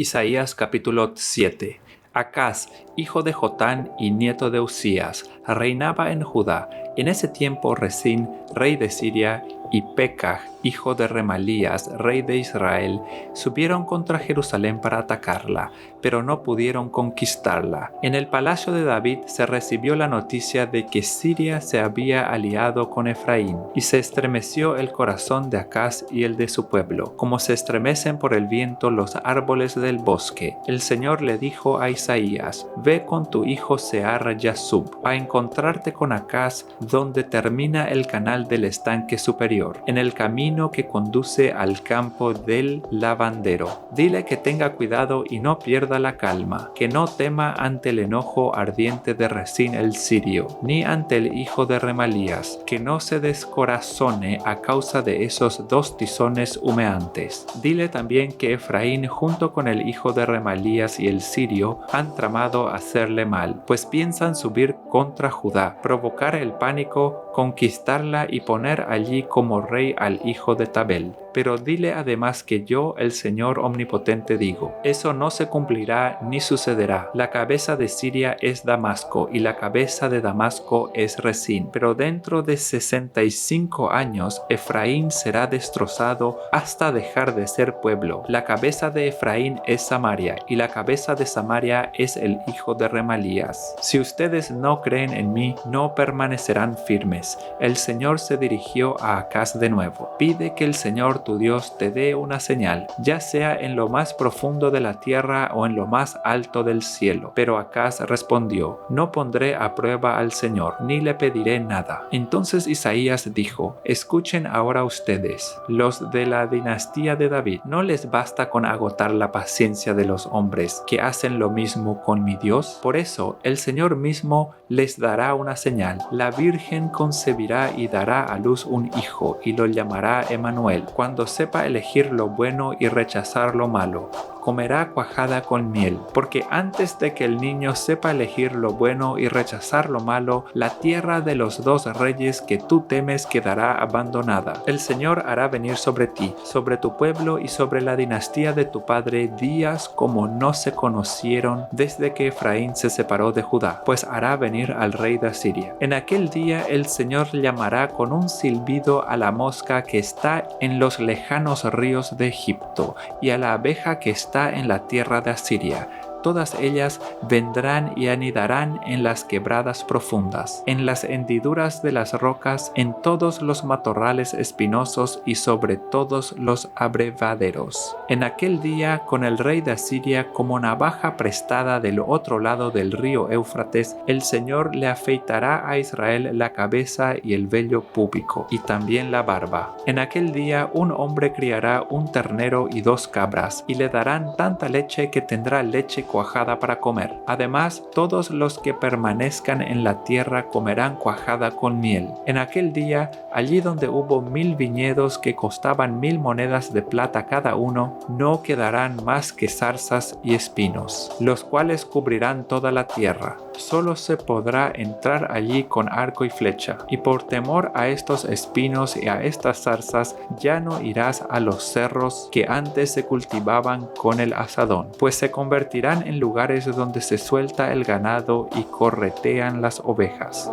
Isaías capítulo 7. Acaz, hijo de Jotán y nieto de Uzías, reinaba en Judá. En ese tiempo Resín, rey de Siria, y Pekah, hijo de Remalías, rey de Israel, subieron contra Jerusalén para atacarla, pero no pudieron conquistarla. En el palacio de David se recibió la noticia de que Siria se había aliado con Efraín, y se estremeció el corazón de Acaz y el de su pueblo, como se estremecen por el viento los árboles del bosque. El Señor le dijo a Isaías: Ve con tu hijo Sear-Yasub a encontrarte con Acaz donde termina el canal del estanque superior, en el camino que conduce al campo del lavandero. Dile que tenga cuidado y no pierda la calma, que no tema ante el enojo ardiente de Resín el sirio, ni ante el hijo de Remalías, que no se descorazone a causa de esos dos tizones humeantes. Dile también que Efraín junto con el hijo de Remalías y el sirio han tramado hacerle mal, pues piensan subir contra Judá, provocar el pánico, conquistarla y poner allí como rey al hijo de Tabel. Pero dile además que yo, el Señor Omnipotente, digo: eso no se cumplirá ni sucederá. La cabeza de Siria es Damasco, y la cabeza de Damasco es Resín. Pero dentro de 65 años Efraín será destrozado hasta dejar de ser pueblo. La cabeza de Efraín es Samaria, y la cabeza de Samaria es el hijo de Remalías. Si ustedes no creen en mí, no permanecerán firmes. El Señor se dirigió a Acaz de nuevo: pide que el Señor tu Dios te dé una señal, ya sea en lo más profundo de la tierra o en lo más alto del cielo. Pero Acaz respondió: no pondré a prueba al Señor, ni le pediré nada. Entonces Isaías dijo: escuchen ahora ustedes, los de la dinastía de David. ¿No les basta con agotar la paciencia de los hombres que hacen lo mismo con mi Dios? Por eso el Señor mismo les dará una señal: la Virgen concebirá y dará a luz un hijo, y lo llamará Emmanuel. Cuando sepa elegir lo bueno y rechazar lo malo, comerá cuajada con miel, porque antes de que el niño sepa elegir lo bueno y rechazar lo malo, la tierra de los dos reyes que tú temes quedará abandonada. El Señor hará venir sobre ti, sobre tu pueblo y sobre la dinastía de tu padre días como no se conocieron desde que Efraín se separó de Judá, pues hará venir al rey de Asiria. En aquel día el Señor llamará con un silbido a la mosca que está en los lejanos ríos de Egipto, y a la abeja que está en la tierra de Asiria. Todas ellas vendrán y anidarán en las quebradas profundas, en las hendiduras de las rocas, en todos los matorrales espinosos y sobre todos los abrevaderos. En aquel día, con el rey de Asiria como navaja prestada del otro lado del río Éufrates, el Señor le afeitará a Israel la cabeza y el vello púbico, y también la barba. En aquel día un hombre criará un ternero y 2 cabras, y le darán tanta leche que tendrá leche cuajada para comer. Además, todos los que permanezcan en la tierra comerán cuajada con miel. En aquel día, allí donde hubo 1000 viñedos que costaban 1000 monedas de plata cada uno, no quedarán más que zarzas y espinos, los cuales cubrirán toda la tierra. Solo se podrá entrar allí con arco y flecha, y por temor a estos espinos y a estas zarzas, ya no irás a los cerros que antes se cultivaban con el azadón, pues se convertirán en lugares donde se suelta el ganado y corretean las ovejas.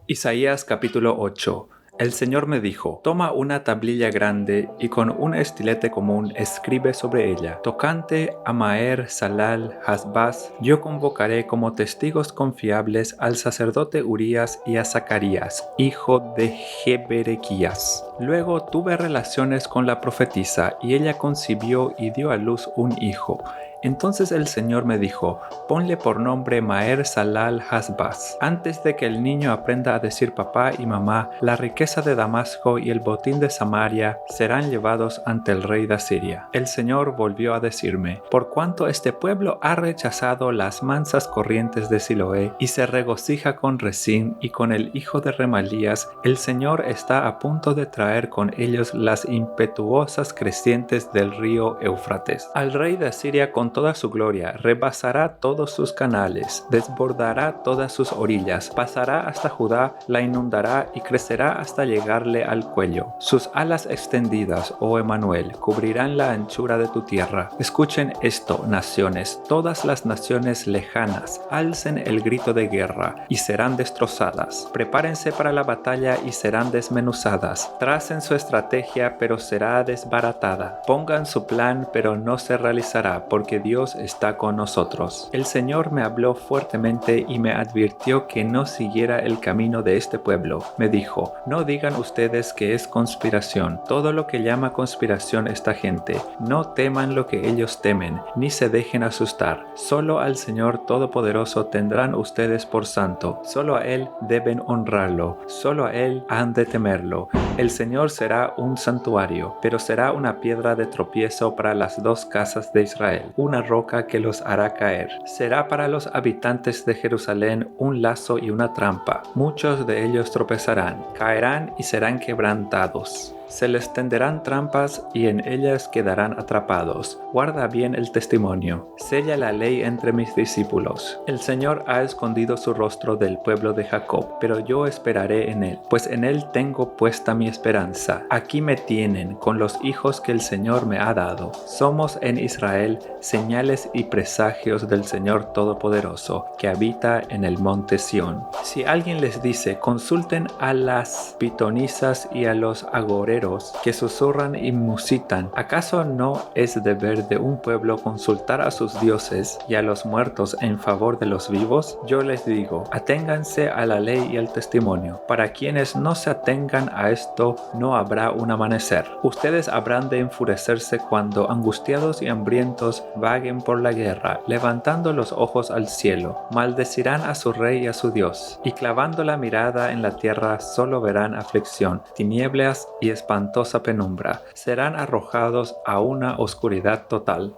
Isaías capítulo 8. El Señor me dijo: toma una tablilla grande y con un estilete común escribe sobre ella: tocante a Maher-Salal-Hasbaz, yo convocaré como testigos confiables al sacerdote Urías y a Zacarías, hijo de Jeberequías. Luego tuve relaciones con la profetisa, y ella concibió y dio a luz un hijo. Entonces el Señor me dijo: ponle por nombre Maher-Salal-Hasbaz. Antes de que el niño aprenda a decir papá y mamá, la riqueza de Damasco y el botín de Samaria serán llevados ante el rey de Asiria. El Señor volvió a decirme: por cuanto este pueblo ha rechazado las mansas corrientes de Siloé y se regocija con Resín y con el hijo de Remalías, el Señor está a punto de traer con ellos las impetuosas crecientes del río Éufrates. Al rey de Asiria con toda su gloria, rebasará todos sus canales, desbordará todas sus orillas, pasará hasta Judá, la inundará y crecerá hasta llegarle al cuello. Sus alas extendidas, oh Emmanuel, cubrirán la anchura de tu tierra. Escuchen esto, naciones, todas las naciones lejanas, alcen el grito de guerra y serán destrozadas. Prepárense para la batalla y serán desmenuzadas. Tracen su estrategia, pero será desbaratada. Pongan su plan, pero no se realizará, porque Dios está con nosotros. El Señor me habló fuertemente y me advirtió que no siguiera el camino de este pueblo. Me dijo, no digan ustedes que es conspiración, todo lo que llama conspiración esta gente. No teman lo que ellos temen, ni se dejen asustar. Solo al Señor Todopoderoso tendrán ustedes por santo. Solo a Él deben honrarlo. Solo a Él han de temerlo. El Señor será un santuario, pero será una piedra de tropiezo para las dos casas de Israel, una roca que los hará caer. Será para los habitantes de Jerusalén un lazo y una trampa. Muchos de ellos tropezarán, caerán y serán quebrantados. Se les tenderán trampas y en ellas quedarán atrapados. Guarda bien el testimonio. Sella la ley entre mis discípulos. El Señor ha escondido su rostro del pueblo de Jacob, pero yo esperaré en él, pues en él tengo puesta mi esperanza. Aquí me tienen con los hijos que el Señor me ha dado. Somos en Israel señales y presagios del Señor Todopoderoso, que habita en el monte Sión. Si alguien les dice, consulten a las pitonisas y a los agoreros, que susurran y musitan, ¿acaso no es deber de un pueblo consultar a sus dioses y a los muertos en favor de los vivos? Yo les digo, aténganse a la ley y al testimonio. Para quienes no se atengan a esto, no habrá un amanecer. Ustedes habrán de enfurecerse cuando, angustiados y hambrientos, vaguen por la guerra, levantando los ojos al cielo. Maldecirán a su rey y a su Dios, y clavando la mirada en la tierra solo verán aflicción, tinieblas y espantosa penumbra. Serán arrojados a una oscuridad total.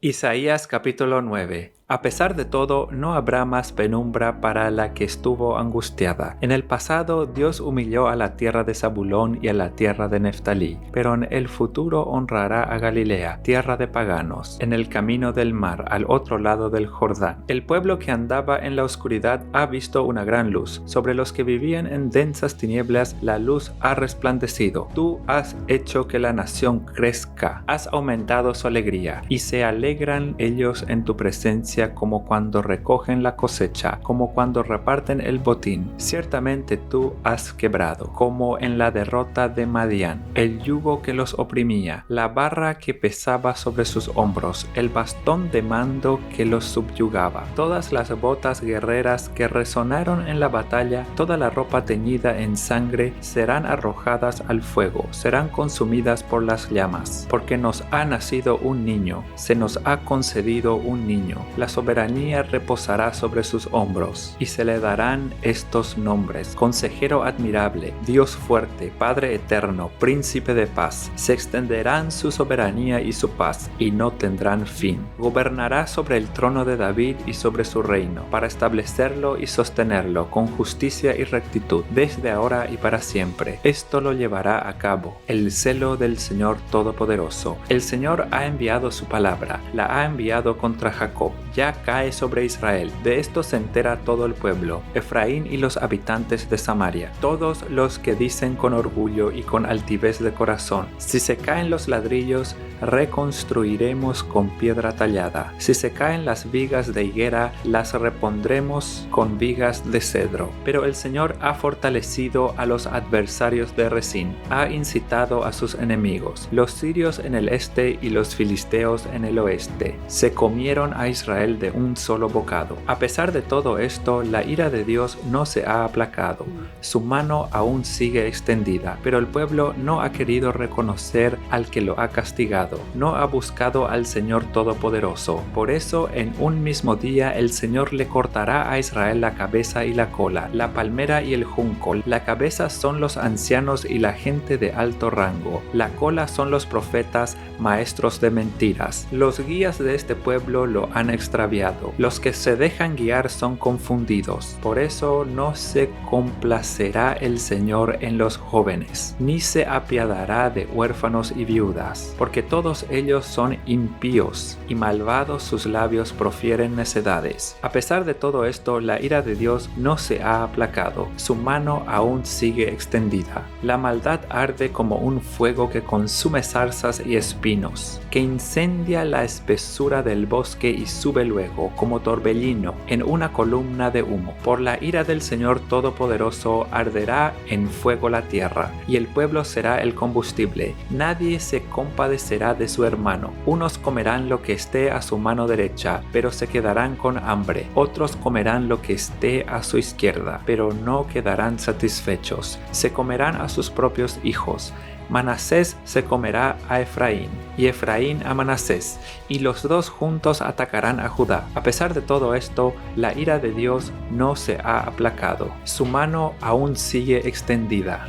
Isaías capítulo 9. A pesar de todo, no habrá más penumbra para la que estuvo angustiada. En el pasado, Dios humilló a la tierra de Zabulón y a la tierra de Neftalí, pero en el futuro honrará a Galilea, tierra de paganos, en el camino del mar, al otro lado del Jordán. El pueblo que andaba en la oscuridad ha visto una gran luz. Sobre los que vivían en densas tinieblas, la luz ha resplandecido. Tú has hecho que la nación crezca, has aumentado su alegría, y se alegran ellos en tu presencia, como cuando recogen la cosecha, como cuando reparten el botín. Ciertamente tú has quebrado, como en la derrota de Madián, el yugo que los oprimía, la barra que pesaba sobre sus hombros, el bastón de mando que los subyugaba. Todas las botas guerreras que resonaron en la batalla, toda la ropa teñida en sangre, serán arrojadas al fuego, serán consumidas por las llamas, porque nos ha nacido un niño, se nos ha concedido un niño. La soberanía reposará sobre sus hombros, y se le darán estos nombres: Consejero admirable, Dios fuerte, Padre eterno, Príncipe de paz. Se extenderán su soberanía y su paz, y no tendrán fin. Gobernará sobre el trono de David y sobre su reino, para establecerlo y sostenerlo con justicia y rectitud, desde ahora y para siempre. Esto lo llevará a cabo el celo del Señor Todopoderoso. El Señor ha enviado su palabra, la ha enviado contra Jacob. Ya cae sobre Israel. De esto se entera todo el pueblo, Efraín y los habitantes de Samaria, todos los que dicen con orgullo y con altivez de corazón: si se caen los ladrillos, reconstruiremos con piedra tallada. Si se caen las vigas de higuera, las repondremos con vigas de cedro. Pero el Señor ha fortalecido a los adversarios de Rezín, ha incitado a sus enemigos, los sirios en el este y los filisteos en el oeste. Se comieron a Israel de un solo bocado. A pesar de todo esto, la ira de Dios no se ha aplacado. Su mano aún sigue extendida, pero el pueblo no ha querido reconocer al que lo ha castigado, no ha buscado al Señor Todopoderoso. Por eso, en un mismo día, el Señor le cortará a Israel la cabeza y la cola, la palmera y el junco. La cabeza son los ancianos y la gente de alto rango. La cola son los profetas, maestros de mentiras. Los guías de este pueblo lo han extraviado. Los que se dejan guiar son confundidos. Por eso no se complacerá el Señor en los jóvenes, ni se apiadará de huérfanos y viudas, porque todos ellos son impíos, y malvados sus labios profieren necedades. A pesar de todo esto, la ira de Dios no se ha aplacado, su mano aún sigue extendida. La maldad arde como un fuego que consume zarzas y espinos, que incendia la espesura del bosque y sube luego, como torbellino, en una columna de humo. Por la ira del Señor Todopoderoso arderá en fuego la tierra, y el pueblo será el combustible. Nadie se compadecerá de su hermano. Unos comerán lo que esté a su mano derecha, pero se quedarán con hambre. Otros comerán lo que esté a su izquierda, pero no quedarán satisfechos. Se comerán a sus propios hijos. Manasés se comerá a Efraín, y Efraín a Manasés, y los dos juntos atacarán a Judá. A pesar de todo esto, la ira de Dios no se ha aplacado. Su mano aún sigue extendida.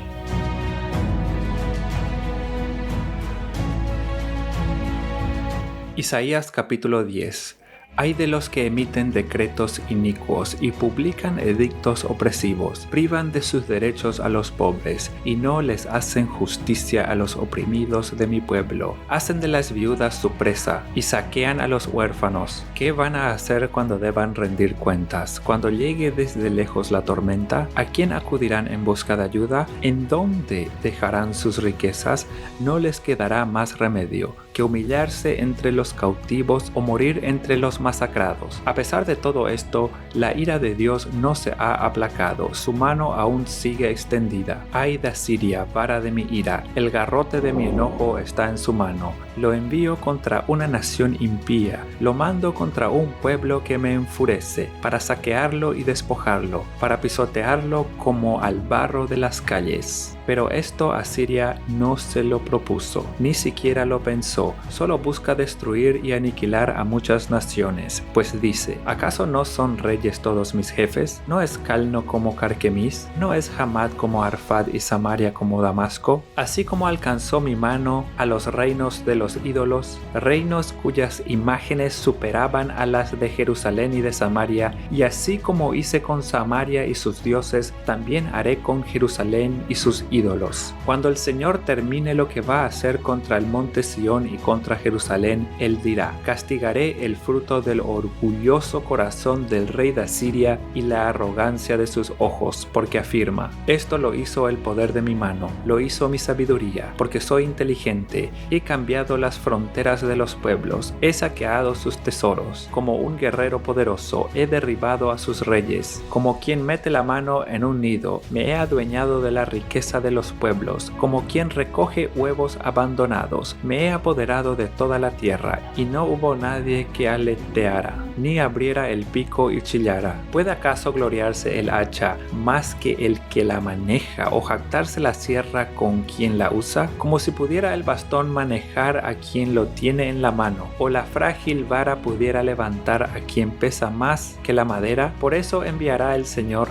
Isaías capítulo 10. Ay de los que emiten decretos inicuos y publican edictos opresivos, privan de sus derechos a los pobres y no les hacen justicia a los oprimidos de mi pueblo. Hacen de las viudas su presa y saquean a los huérfanos. ¿Qué van a hacer cuando deban rendir cuentas? Cuando llegue desde lejos la tormenta, ¿a quién acudirán en busca de ayuda? ¿En dónde dejarán sus riquezas? No les quedará más remedio que humillarse entre los cautivos o morir entre los masacrados. A pesar de todo esto, la ira de Dios no se ha aplacado, su mano aún sigue extendida. Ay de Asiria, vara de mi ira, el garrote de mi enojo está en su mano. Lo envío contra una nación impía, lo mando contra un pueblo que me enfurece, para saquearlo y despojarlo, para pisotearlo como al barro de las calles. Pero esto Asiria no se lo propuso, ni siquiera lo pensó, solo busca destruir y aniquilar a muchas naciones, pues dice, ¿acaso no son reyes todos mis jefes? ¿No es Calno como Carquemis? ¿No es Hamad como Arfad y Samaria como Damasco? Así como alcanzó mi mano a los reinos de los ídolos, reinos cuyas imágenes superaban a las de Jerusalén y de Samaria, y así como hice con Samaria y sus dioses, también haré con Jerusalén y sus ídolos. Cuando el Señor termine lo que va a hacer contra el monte Sión y contra Jerusalén, él dirá, castigaré el fruto del orgulloso corazón del rey de Asiria y la arrogancia de sus ojos, porque afirma, esto lo hizo el poder de mi mano, lo hizo mi sabiduría, porque soy inteligente, he cambiado las fronteras de los pueblos, he saqueado sus tesoros, como un guerrero poderoso, he derribado a sus reyes, como quien mete la mano en un nido, me he adueñado de la riqueza de los pueblos, como quien recoge huevos abandonados, me he apoderado de toda la tierra, y no hubo nadie que aleteara, ni abriera el pico y chillara. ¿Puede acaso gloriarse el hacha más que el que la maneja, o jactarse la sierra con quien la usa? Como si pudiera el bastón manejar a quien lo tiene en la mano, o la frágil vara pudiera levantar a quien pesa más que la madera. Por eso enviará el Señor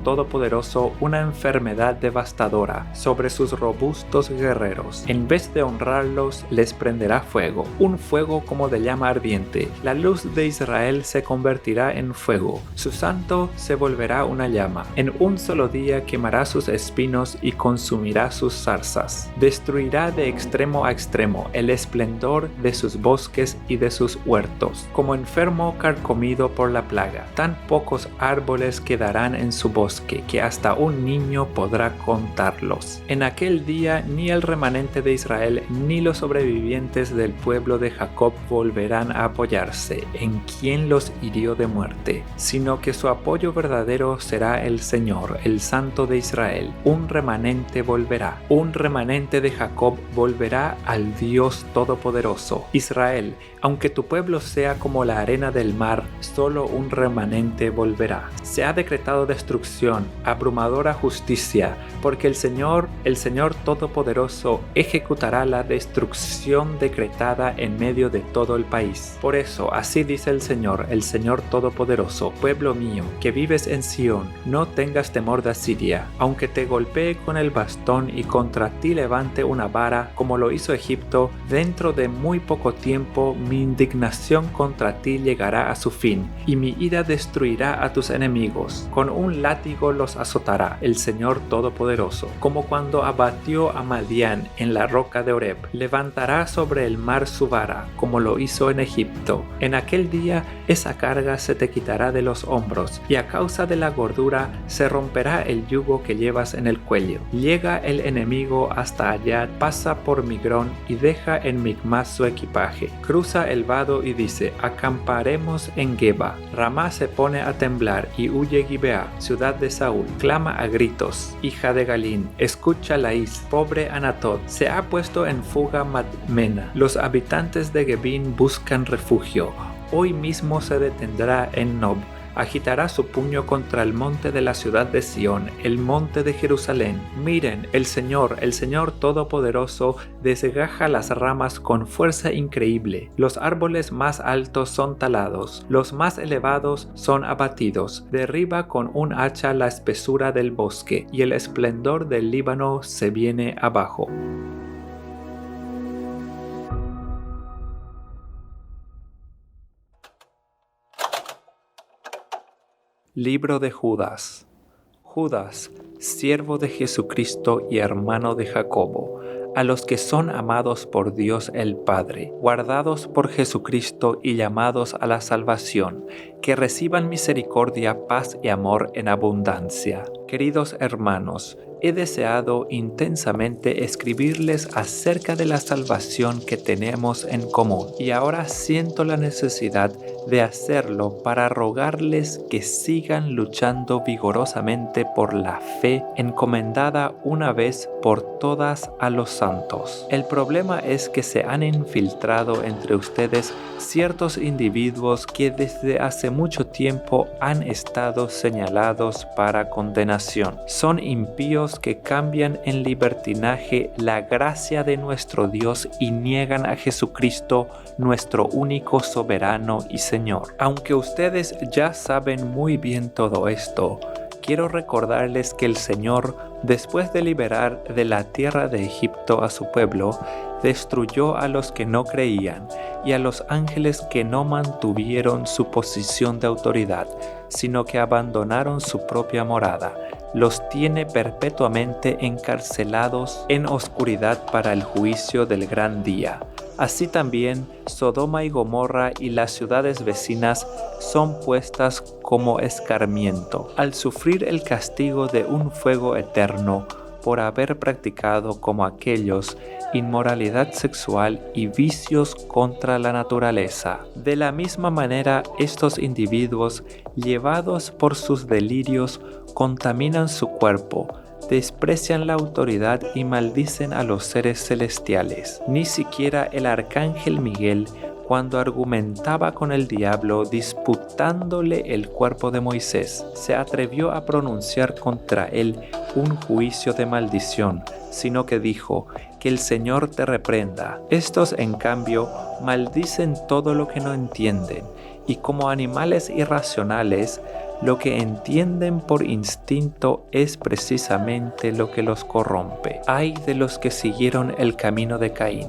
Todopoderoso, una enfermedad devastadora sobre sus robustos guerreros. En vez de honrarlos, les prenderá fuego, un fuego como de llama ardiente. La luz de Israel se convertirá en fuego, su santo se volverá una llama. En un solo día quemará sus espinos y consumirá sus zarzas. Destruirá de extremo a extremo el esplendor de sus bosques y de sus huertos. Como enfermo carcomido por la plaga, tan pocos árboles quedarán en su bosque que hasta un niño podrá contarlos. En aquel día ni el remanente de Israel ni los sobrevivientes del pueblo de Jacob volverán a apoyarse en quien los hirió de muerte, sino que su apoyo verdadero será el Señor, el Santo de Israel. Un remanente volverá, un remanente de Jacob volverá al Dios Todopoderoso. Israel, aunque tu pueblo sea como la arena del mar, solo un remanente volverá. Se ha decretado destrucción, abrumadora justicia, porque el Señor Todopoderoso ejecutará la destrucción decretada en medio de todo el país. Por eso, así dice el Señor Todopoderoso, pueblo mío, que vives en Sión, no tengas temor de Asiria, aunque te golpee con el bastón y contra ti levante una vara, como lo hizo Egipto, dentro de muy poco tiempo mi indignación contra ti llegará a su fin, y mi ira destruirá a tus enemigos. Con un látigo los azotará el Señor Todopoderoso, como cuando abatió a Madián en la roca de Oreb. Levantará sobre el mar su vara, como lo hizo en Egipto. En aquel día esa carga se te quitará de los hombros, y a causa de la gordura se romperá el yugo que llevas en el cuello. Llega el enemigo hasta allá, pasa por Migrón y deja en Micmas su equipaje. Cruza el vado y dice: acamparemos en Geba. Ramá se pone a temblar y huye Gibeá, ciudad de Saúl. Clama a gritos, hija de Galín, escucha Laís, pobre Anatot. Se ha puesto en fuga Madmena. Los habitantes de Gebín buscan refugio. Hoy mismo se detendrá en Nob. Agitará su puño contra el monte de la ciudad de Sión, el monte de Jerusalén. Miren, el Señor Todopoderoso, desgaja las ramas con fuerza increíble. Los árboles más altos son talados, los más elevados son abatidos. Derriba con un hacha la espesura del bosque, y el esplendor del Líbano se viene abajo. Libro de Judas. Judas, siervo de Jesucristo y hermano de Jacobo, a los que son amados por Dios el Padre, guardados por Jesucristo y llamados a la salvación, que reciban misericordia, paz y amor en abundancia. Queridos hermanos, he deseado intensamente escribirles acerca de la salvación que tenemos en común, y ahora siento la necesidad de hacerlo para rogarles que sigan luchando vigorosamente por la fe encomendada una vez por todas a los santos. El problema es que se han infiltrado entre ustedes ciertos individuos que desde hace mucho tiempo han estado señalados para condenación. Son impíos que cambian en libertinaje la gracia de nuestro Dios y niegan a Jesucristo, nuestro único soberano y Señor. Aunque ustedes ya saben muy bien todo esto, quiero recordarles que el Señor, después de liberar de la tierra de Egipto a su pueblo, destruyó a los que no creían y a los ángeles que no mantuvieron su posición de autoridad, sino que abandonaron su propia morada. Los tiene perpetuamente encarcelados en oscuridad para el juicio del gran día. Así también Sodoma y Gomorra y las ciudades vecinas son puestas como escarmiento, al sufrir el castigo de un fuego eterno por haber practicado como aquellos inmoralidad sexual y vicios contra la naturaleza. De la misma manera, estos individuos, llevados por sus delirios, contaminan su cuerpo, desprecian la autoridad y maldicen a los seres celestiales. Ni siquiera el arcángel Miguel, cuando argumentaba con el diablo disputándole el cuerpo de Moisés, se atrevió a pronunciar contra él un juicio de maldición, sino que dijo: que el Señor te reprenda. Estos, en cambio, maldicen todo lo que no entienden, y como animales irracionales, lo que entienden por instinto es precisamente lo que los corrompe. Ay de los que siguieron el camino de Caín.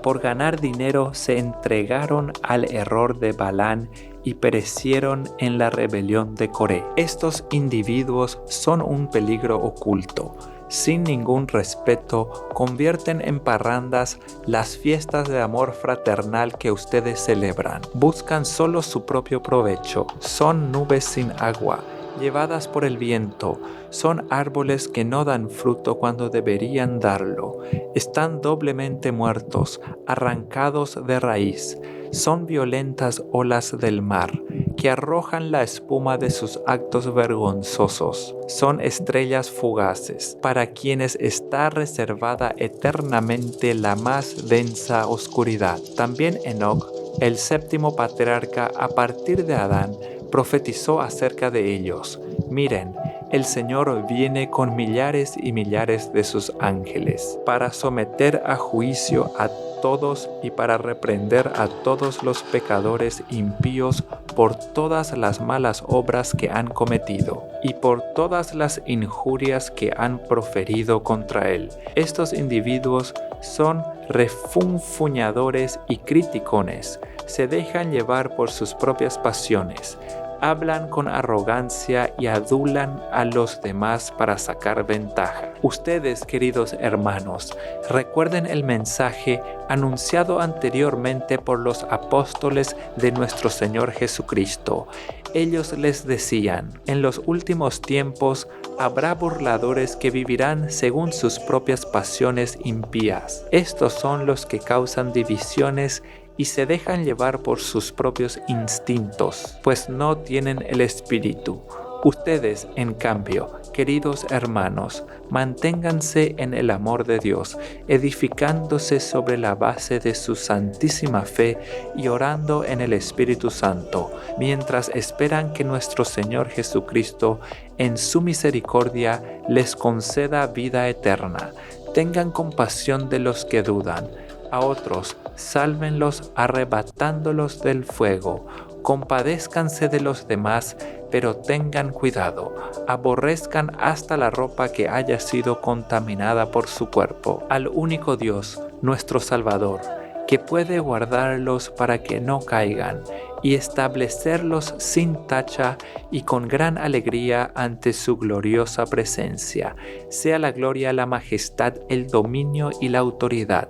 Por ganar dinero se entregaron al error de Balán y perecieron en la rebelión de Coré. Estos individuos son un peligro oculto. Sin ningún respeto, convierten en parrandas las fiestas de amor fraternal que ustedes celebran. Buscan solo su propio provecho. Son nubes sin agua, llevadas por el viento. Son árboles que no dan fruto cuando deberían darlo. Están doblemente muertos, arrancados de raíz. Son violentas olas del mar, que arrojan la espuma de sus actos vergonzosos. Son estrellas fugaces, para quienes está reservada eternamente la más densa oscuridad. También Enoc, el séptimo patriarca a partir de Adán, profetizó acerca de ellos. Miren, el Señor viene con millares y millares de sus ángeles, para someter a juicio a todos y para reprender a todos los pecadores impíos por todas las malas obras que han cometido y por todas las injurias que han proferido contra él. Estos individuos son refunfuñadores y criticones. se dejan llevar por sus propias pasiones, hablan con arrogancia y adulan a los demás para sacar ventaja. Ustedes, queridos hermanos, recuerden el mensaje anunciado anteriormente por los apóstoles de nuestro Señor Jesucristo. Ellos les decían: en los últimos tiempos habrá burladores que vivirán según sus propias pasiones impías. Estos son los que causan divisiones y se dejan llevar por sus propios instintos, pues no tienen el Espíritu. Ustedes, en cambio, queridos hermanos, manténganse en el amor de Dios, edificándose sobre la base de su santísima fe y orando en el Espíritu Santo, mientras esperan que nuestro Señor Jesucristo, en su misericordia, les conceda vida eterna. Tengan compasión de los que dudan. A otros, sálvenlos arrebatándolos del fuego. Compadézcanse de los demás, pero tengan cuidado. Aborrezcan hasta la ropa que haya sido contaminada por su cuerpo. Al único Dios, nuestro Salvador, que puede guardarlos para que no caigan y establecerlos sin tacha y con gran alegría ante su gloriosa presencia. Sea la gloria, la majestad, el dominio y la autoridad,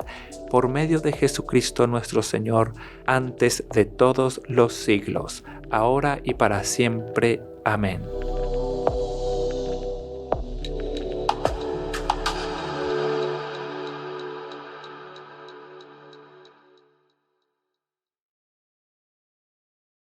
por medio de Jesucristo nuestro Señor, antes de todos los siglos, ahora y para siempre. Amén.